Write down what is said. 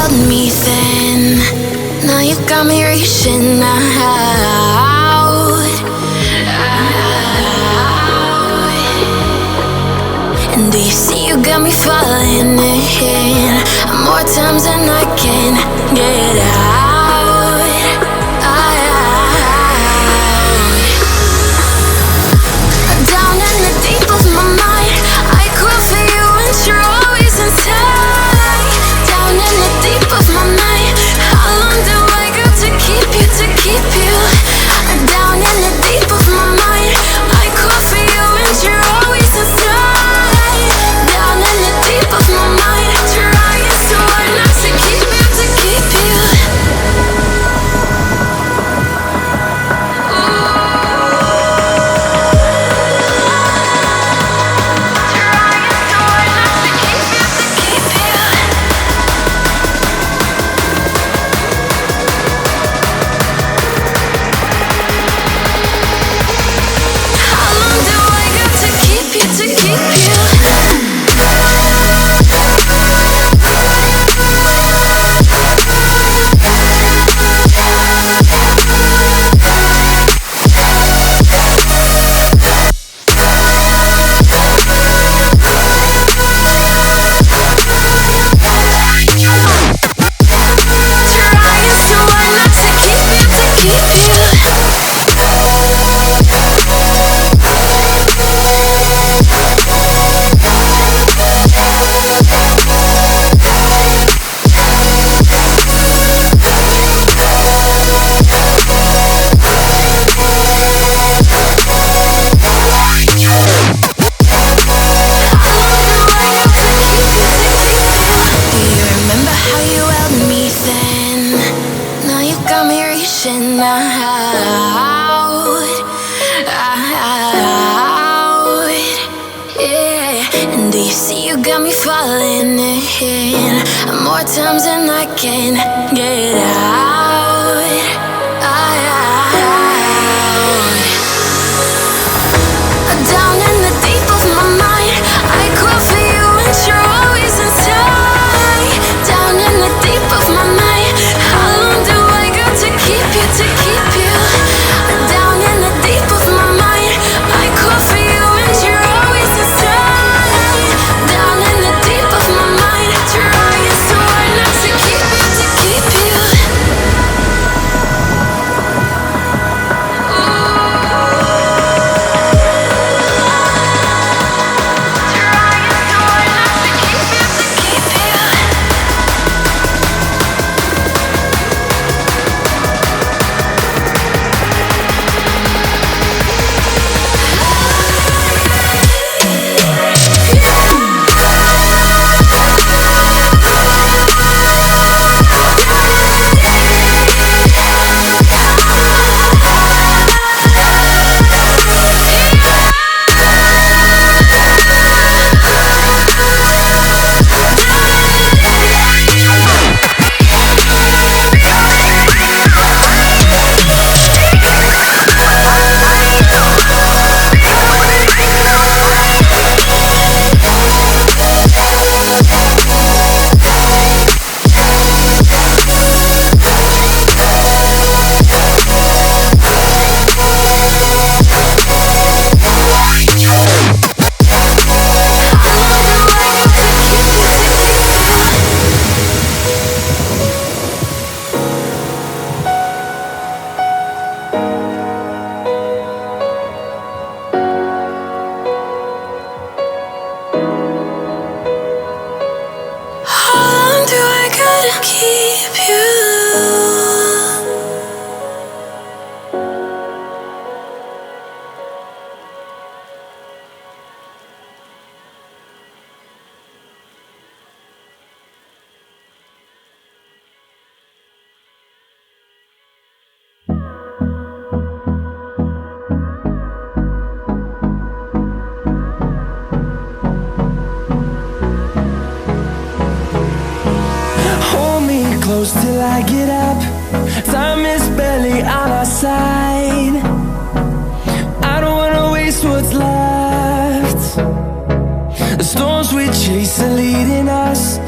held me thin. Now you got me reaching out. And do you see you got me falling in more times than I can get out. Down in the deep of my mind, I call for you and you're always inside. Down in the deep of my mind, how long do I got to keep you, to keep you? Down in the deep of my mind, I call for you and you're always inside. Down in the deep of my mind, trying so hard not to keep you, to keep you. Till I get up, time is barely on our side. I don't wanna waste what's left. The storms we chase are leading us.